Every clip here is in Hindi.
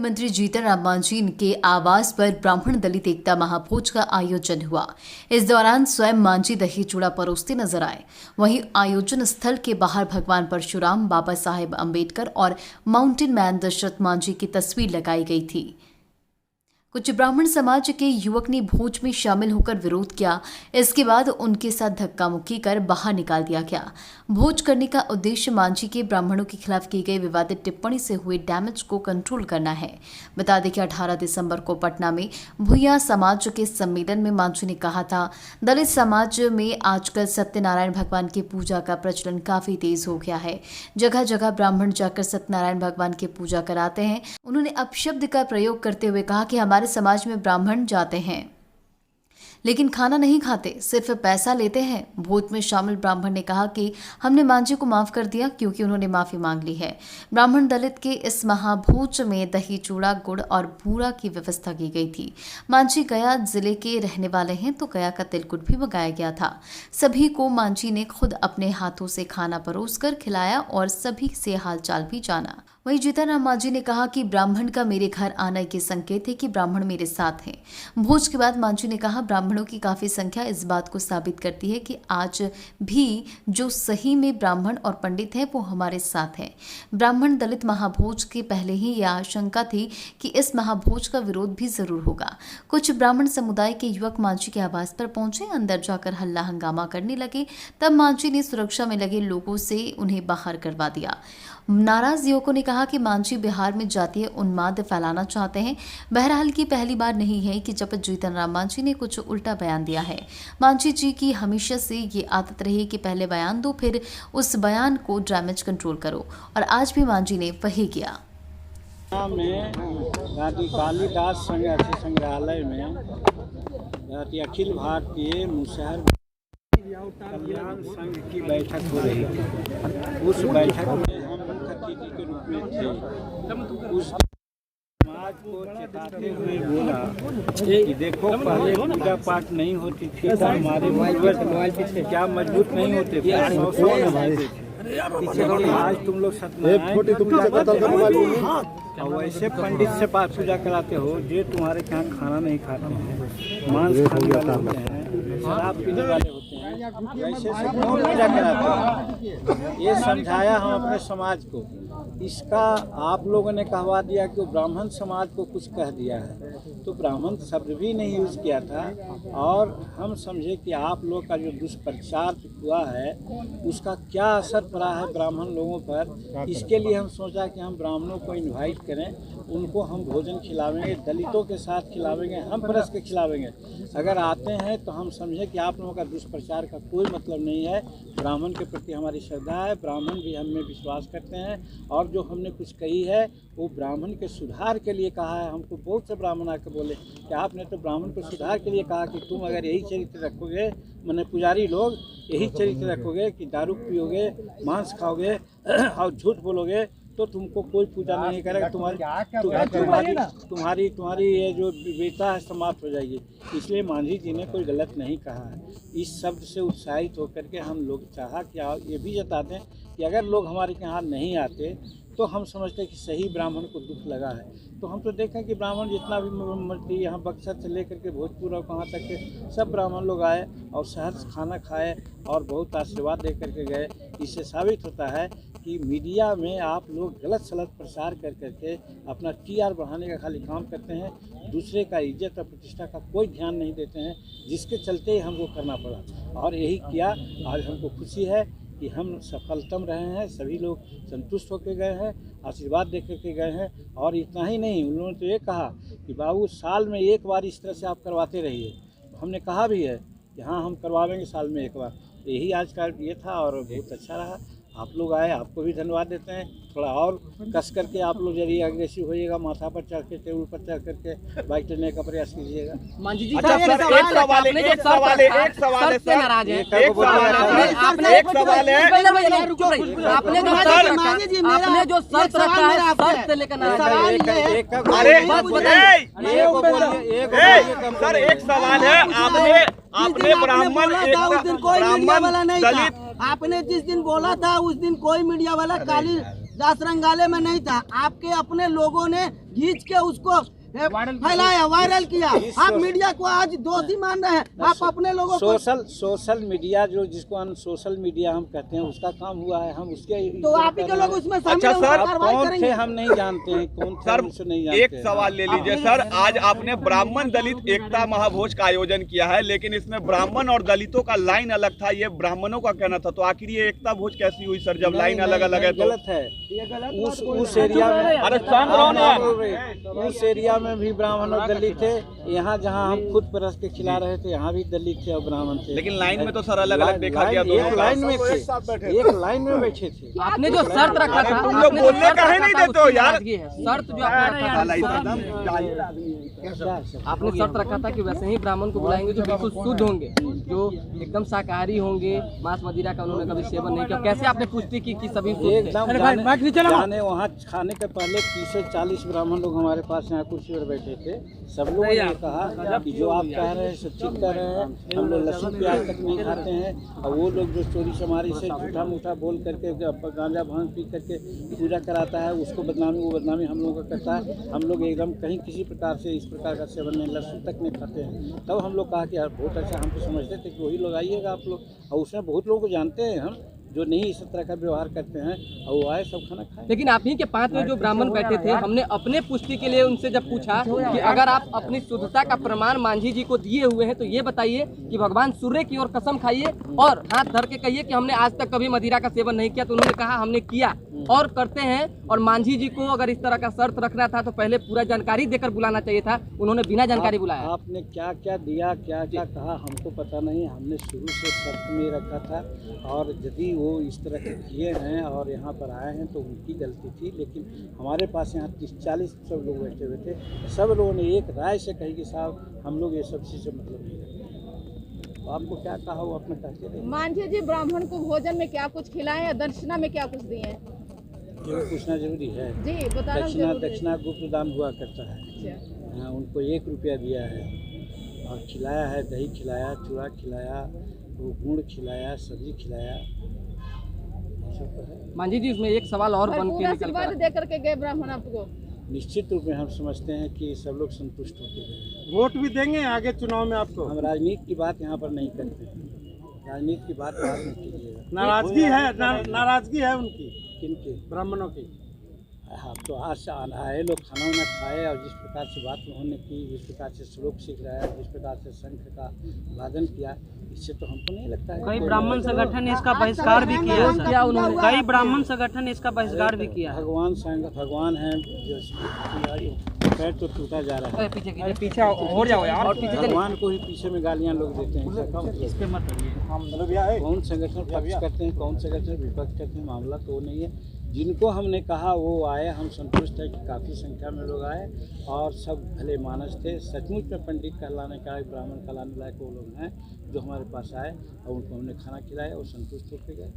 मुख्यमंत्री जीतन राम मांझी के आवास पर ब्राह्मण दलित एकता महाभोज का आयोजन हुआ। इस दौरान स्वयं मांझी दही चूड़ा परोसते नजर आए। वहीं आयोजन स्थल के बाहर भगवान परशुराम, बाबा साहेब अंबेडकर और माउंटेन मैन दशरथ मांझी की तस्वीर लगाई गई थी। कुछ ब्राह्मण समाज के युवक ने भोज में शामिल होकर विरोध किया। इसके बाद उनके साथ धक्का मुक्की कर बाहर निकाल दिया गया। भोज करने का उद्देश्य मांझी के ब्राह्मणों के खिलाफ की गई विवादित टिप्पणी से हुए डैमेज को कंट्रोल करना है। बता दें कि 18 दिसंबर को पटना में भूया समाज के सम्मेलन में मांझी ने कहा था, दलित समाज में आजकल सत्यनारायण भगवान की पूजा का प्रचलन काफी तेज हो गया है। जगह जगह ब्राह्मण जाकर सत्यनारायण भगवान की पूजा कराते हैं। उन्होंने अपशब्द का प्रयोग करते हुए कहा कि हमारे समाज में ब्राह्मण जाते हैं लेकिन खाना नहीं खाते, सिर्फ पैसा लेते हैं। भोज में शामिल ब्राह्मण ने कहा कि हमने मांझी को माफ कर दिया क्योंकि उन्होंने माफी मांग ली है। ब्राह्मण दलित के इस महाभोज में दही चूड़ा, गुड़ और बूरा की व्यवस्था की गई थी। मांझी गया जिले के रहने वाले हैं तो गया का तिलकुट भी मंगाया गया था। सभी को मांझी ने खुद अपने हाथों से खाना परोसकर खिलाया और सभी से हालचाल भी जाना। वहीं जीतन राम मांझी ने कहा कि ब्राह्मण का मेरे घर आने के संकेत है कि ब्राह्मण मेरे साथ हैं। भोज के बाद मांझी ने कहा, ब्राह्मणों की काफी संख्या इस बात को साबित करती है कि आज भी जो सही में ब्राह्मण और पंडित हैं वो हमारे साथ हैं। ब्राह्मण दलित महाभोज के पहले ही यह आशंका थी कि इस महाभोज का विरोध भी जरूर होगा। कुछ ब्राह्मण समुदाय के युवक मांझी के आवास पर पहुंचे, अंदर जाकर हल्ला हंगामा करने लगे। तब मांझी ने सुरक्षा में लगे लोगों से उन्हें बाहर करवा दिया। नाराज युवकों ने कहा कि मांझी बिहार में जातीय उन्माद फैलाना चाहते हैं। बहरहाल की पहली बार नहीं है कि जब जीतन राम मांझी ने कुछ उल्टा बयान दिया है। मांझी जी की हमेशा से ये आदत रही कि पहले बयान दो, फिर उस बयान को डैमेज कंट्रोल करो, और आज भी मांझी ने वही किया। में कालिदास संग्रहालय में अखिल भारतीय मुसहर कल्याण संघ की बैठक हो रही थी। उस बैठक में हम अतिथि के रूप में थे। उस समाज को चेताते हुए बोला कि देखो, पहले पूजा पाठ नहीं होती थी तो हमारे पूर्वज क्या मजबूत नहीं होते थे, आज तुम लोग और वैसे पंडित से पूजा कराते हो जो तुम्हारे यहाँ खाना नहीं खाते हैं, मांस खाने वाले होते हैं, शराब पीने वाले होते हैं, वैसे से कौन पूजा कराते हैं। ये समझाया हम अपने समाज को। इसका आप लोगों ने कहवा दिया कि ब्राह्मण समाज को कुछ कह दिया है, तो ब्राह्मण शब्द भी नहीं यूज़ किया था। और हम समझे कि आप लोग का जो दुष्प्रचार हुआ है उसका क्या असर पड़ा है ब्राह्मण लोगों पर। इसके लिए हम सोचा कि हम ब्राह्मणों को इनवाइट करें, उनको हम भोजन खिलावेंगे, दलितों के साथ खिलावेंगे, हम परस के खिलावेंगे। अगर आते हैं तो हम समझे कि आप लोगों का दुष्प्रचार का कोई मतलब नहीं है। ब्राह्मण के प्रति हमारी श्रद्धा है, ब्राह्मण भी हमें विश्वास करते हैं, और जो हमने कुछ कही है वो ब्राह्मण के सुधार के लिए कहा है। हमको बहुत से ब्राह्मण आकर बोले कि आपने तो ब्राह्मण को सुधार के लिए कहा कि तुम अगर यही चरित्र रखोगे, मैंने पुजारी लोग यही चरित्र रखोगे कि दारू पियोगे, मांस खाओगे और झूठ बोलोगे तो तुमको कोई पूजा नहीं करेगा, तुम्हारी ये जो विविधता है समाप्त हो जाएगी। इसलिए मांझी जी ने कोई गलत नहीं कहा है। इस शब्द से उत्साहित होकर के हम लोग चाहा कि ये भी जताते हैं कि अगर लोग हमारे यहाँ नहीं आते तो हम समझते हैं कि सही ब्राह्मण को दुख लगा है। तो हम तो देखें कि ब्राह्मण जितना भी यहाँ बक्सर से लेकर के भोजपुर और कहाँ तक के सब ब्राह्मण लोग आए और शहर से खाना खाए और बहुत आशीर्वाद दे करके गए। इससे साबित होता है कि मीडिया में आप लोग गलत सलत प्रसार कर करके अपना TR बढ़ाने का खाली काम करते हैं, दूसरे का इज्जत और प्रतिष्ठा का कोई ध्यान नहीं देते हैं, जिसके चलते ही हमको करना पड़ा। और यही किया। आज हमको खुशी है कि हम सफलतम रहे हैं, सभी लोग संतुष्ट होकर गए हैं, आशीर्वाद दे करके गए हैं। और इतना ही नहीं, उन लोगों ने तो ये कहा कि बाबू साल में एक बार इस तरह से आप करवाते रहिए। हमने कहा भी है कि हाँ, हम करवाएंगे साल में एक बार। यही आज का ये था और बहुत अच्छा रहा। आप लोग आए, आपको भी धन्यवाद देते हैं। थोड़ा और कस करके आप लोग जरिए अग्रेसिव होइएगा, माथा पर चढ़ के, टेबल पर चढ़ करके बाइक चलने का प्रयास कीजिएगा। मांझी जी, अच्छा सर, एक सवाल है आपने जो शर्त रखा है, शर्त से लेकर सर एक सवाल है, आपने ब्राह्मण दलित, आपने जिस दिन बोला था उस दिन कोई मीडिया वाला कालिदास रंगालय में नहीं था। आपके अपने लोगों ने खींच के उसको फैलाया, वायरल किया। आप मीडिया को आज दोषी मान रहे हैं। आप अपने लोगों को सोशल मीडिया जो जिसको हम सोशल मीडिया हम कहते हैं उसका काम हुआ है, हम उसके तो आप ही के लोग उसमें शामिल अच्छा होंगे, सर, कार्रवाई कौन थे करेंगे। हम नहीं जानते हैं, कौन थे सर हम उसको नहीं जानते एक हैं। सवाल ले लीजिए सर, आज आपने ब्राह्मण दलित एकता महाभोज का आयोजन किया है, लेकिन इसमें ब्राह्मण और दलितों का लाइन अलग था, ये ब्राह्मणों का कहना था, तो आखिर ये एकता भोज कैसी हुई सर जब लाइन अलग अलग है? तो गलत है। उस एरिया में अरे शांत रहो ना। उस एरिया में भी ब्राह्मण और दलित थे। यहाँ जहाँ हम खुद परस के खिला रहे थे यहाँ भी दलित थे और ब्राह्मण थे। लेकिन लाइन में तो सर अलग अलग देखा गया, दोनों एक का। लाइन में थे, एक लाइन में बैठे थे। आपने जो शर्त रखा था, तुम लोग बोलने काहे नहीं देते हो यार? शर्त जो आपने रखा था, आपने शर्त रखा था कि वैसे ही ब्राह्मण को बुलाएंगे जो बिल्कुल शुद्ध होंगे, जो एकदम शाकाहारी होंगे, मांस मदिरा का उन्होंने कभी सेवन नहीं किया। कैसे आपने पुष्टि की कि सभी शुद्ध थे? एकदम जाने वहाँ खाने के पहले 30-40 ब्राह्मण लोग हमारे पास यहाँ कुर्सी पर बैठे थे। सब लोगों ने कहा कि जो आप कह रहे हैं सब ठीक कह रहे हैं, हम लोग लहसुन प्याज तक नहीं खाते हैं। और वो लोग जो चोरी चमारी से झूठा मूठा बोल करके गांजा भांग पी करके पूजा कराता है, उसको बदनामी, वो बदनामी हम लोगों का करता है। हम लोग एकदम कहीं किसी प्रकार से इस प्रकार का सेवन नहीं, लहसुन तक नहीं खाते हैं। तब हम लोग कहा कि यार बहुत अच्छा, हम तो समझते थे कि वही लोग आइएगा आप लोग, और उसमें बहुत लोगों को जानते हैं हम जो नहीं इस तरह का व्यवहार करते हैं, और वो आए सब खाना खाए। लेकिन आप ही के 5 में जो ब्राह्मण बैठे थे, हमने अपने पुष्टि के लिए उनसे जब पूछा कि अगर आप अपनी शुद्धता का प्रमाण मांझी जी को दिए हुए हैं तो ये बताइए कि भगवान सूर्य की ओर कसम खाइए और हाथ धर के कहिए कि हमने आज तक कभी मदिरा का सेवन नहीं किया। तो उन्होंने कहा हमने किया और करते हैं। और मांझी जी को अगर इस तरह का शर्त रखना था तो पहले पूरा जानकारी देकर बुलाना चाहिए था, उन्होंने बिना जानकारी बुलाया। आपने क्या क्या दिया, क्या क्या कहा, हमको पता नहीं। हमने शुरू से शर्त में रखा था, और यदि वो इस तरह के किए हैं और यहाँ पर आए हैं तो उनकी गलती थी। लेकिन हमारे पास यहाँ 30-40 सब लोग बैठे हुए थे, सब लोगों ने एक राय से कही कि साहब हम लोग ये सब चीज़ से मतलब नहीं रखते। तो आपको क्या कहा वो अपने कहते रहे। मांझी जी ब्राह्मण को भोजन में क्या कुछ खिलाएं या दक्षिणा में क्या कुछ दिए? ये पूछना जरूरी है जी बताना दक्षिणा जरूरी है। दक्षिणा गुप्त दान हुआ करता है। अच्छा। हाँ, उनको 1 रुपया दिया है और खिलाया है, दही खिलाया, चूड़ा खिलाया, वो गुड़ खिलाया, सब्जी खिलाया, सब तो है। मांझी जी उसमें एक सवाल और बन के पूरा निकल आशीर्वाद कर दे करके गए ब्राह्मण आपको? निश्चित रूप में हम समझते हैं कि सब लोग संतुष्ट होते हैं। वोट भी देंगे आगे चुनाव में आपको? हम राजनीति की बात यहाँ पर नहीं करते हैं, राजनीति की बात बाद में कीजिएगा। नाराजगी है, नाराजगी है उनकी, किनकी? ब्राह्मणों की। हाँ, तो आज से आए लोग खाना वाना खाए, और जिस प्रकार से बात उन्होंने की, जिस प्रकार से श्लोक सीख रहा है, जिस प्रकार से शंख का वादन किया, इससे तो हमको नहीं लगता है। कई ब्राह्मण संगठन ने इसका बहिष्कार भी किया है क्या उन्होंने? कई ब्राह्मण संगठन ने इसका बहिष्कार भी किया है। भगवान है जो पैर तो टूटा जा रहा है। पीछे हो जाओ यार। और पीछे चलिए। भगवान को ही पीछे में गालियाँ लोग देते हैं। इसका क्या मतलब? कौन संगठन पक्ष करते हैं, कौन संगठन विपक्ष करते हैं, मामला तो वो नहीं है। जिनको हमने कहा वो आए, हम संतुष्ट है कि काफ़ी संख्या में लोग आए और सब भले मानस थे। सचमुच में पंडित कहलाने का, ब्राह्मण कहलाने लायक वो लोग हैं जो हमारे पास आए, और उनको हमने खाना खिलाया और संतुष्ट होकर गए।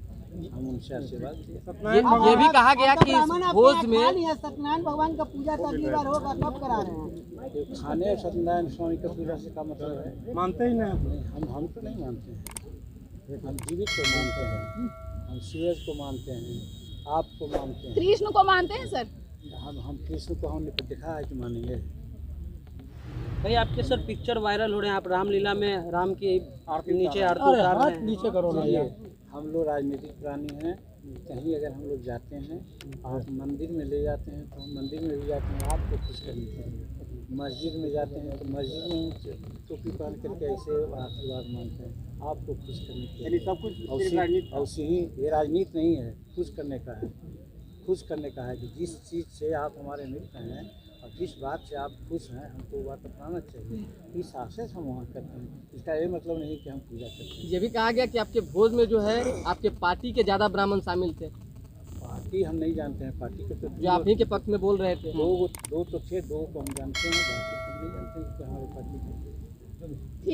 हम उनसे आशीर्वाद लिए। ये भी कहा गया कि इस भोज में सत्यनारायण भगवान का पूजा तो अगली बार होगा, कब करा रहे हैं? तो खाने और सत्यनारायण स्वामी का पूजा से का मतलब है? मानते ही नहीं? नहीं, हम तो नहीं मानते हैं। हम जीवित को मानते हैं, हम सूरज को मानते हैं, आपको मानते हैं। कृष्ण को मानते हैं सर? हम कृष्ण को हमने देखा है कि मानेंगे। भाई आपके सर पिक्चर वायरल हो रहे हैं, आप रामलीला में राम की नीचे आरती उतार रहे हैं। नीचे करो ना यार। हम लोग राजनीतिक प्राणी हैं। कहीं अगर हम लोग जाते हैं और मंदिर में ले जाते हैं तो हम मंदिर में भी जाते हैं आपको खुश करने के लिए। मस्जिद में जाते हैं तो मस्जिद में टोपी पहन करके ऐसे आशीर्वाद मांगते हैं आपको खुश करने के लिए। सब कुछ अवश्य ही ये राजनीति नहीं है, खुश करने का है। खुश करने का है कि जिस चीज़ से आप हमारे मिलते हैं और जिस बात से आप खुश हैं, हमको वो बात अपनाना चाहिए। इस आशय से हम वहाँ करते हैं। इसका ये मतलब नहीं कि हम पूजा करते हैं। ये भी कहा गया कि आपके भोज में जो है आपके पार्टी के ज्यादा ब्राह्मण शामिल थे। पार्टी हम नहीं जानते हैं, पार्टी के तो जो आप ही के पक्ष में बोल रहे थे। दो तो थे, 2 को हम जानते हैं, बाकी हम नहीं जानते हैं कि हमारे पार्टी के।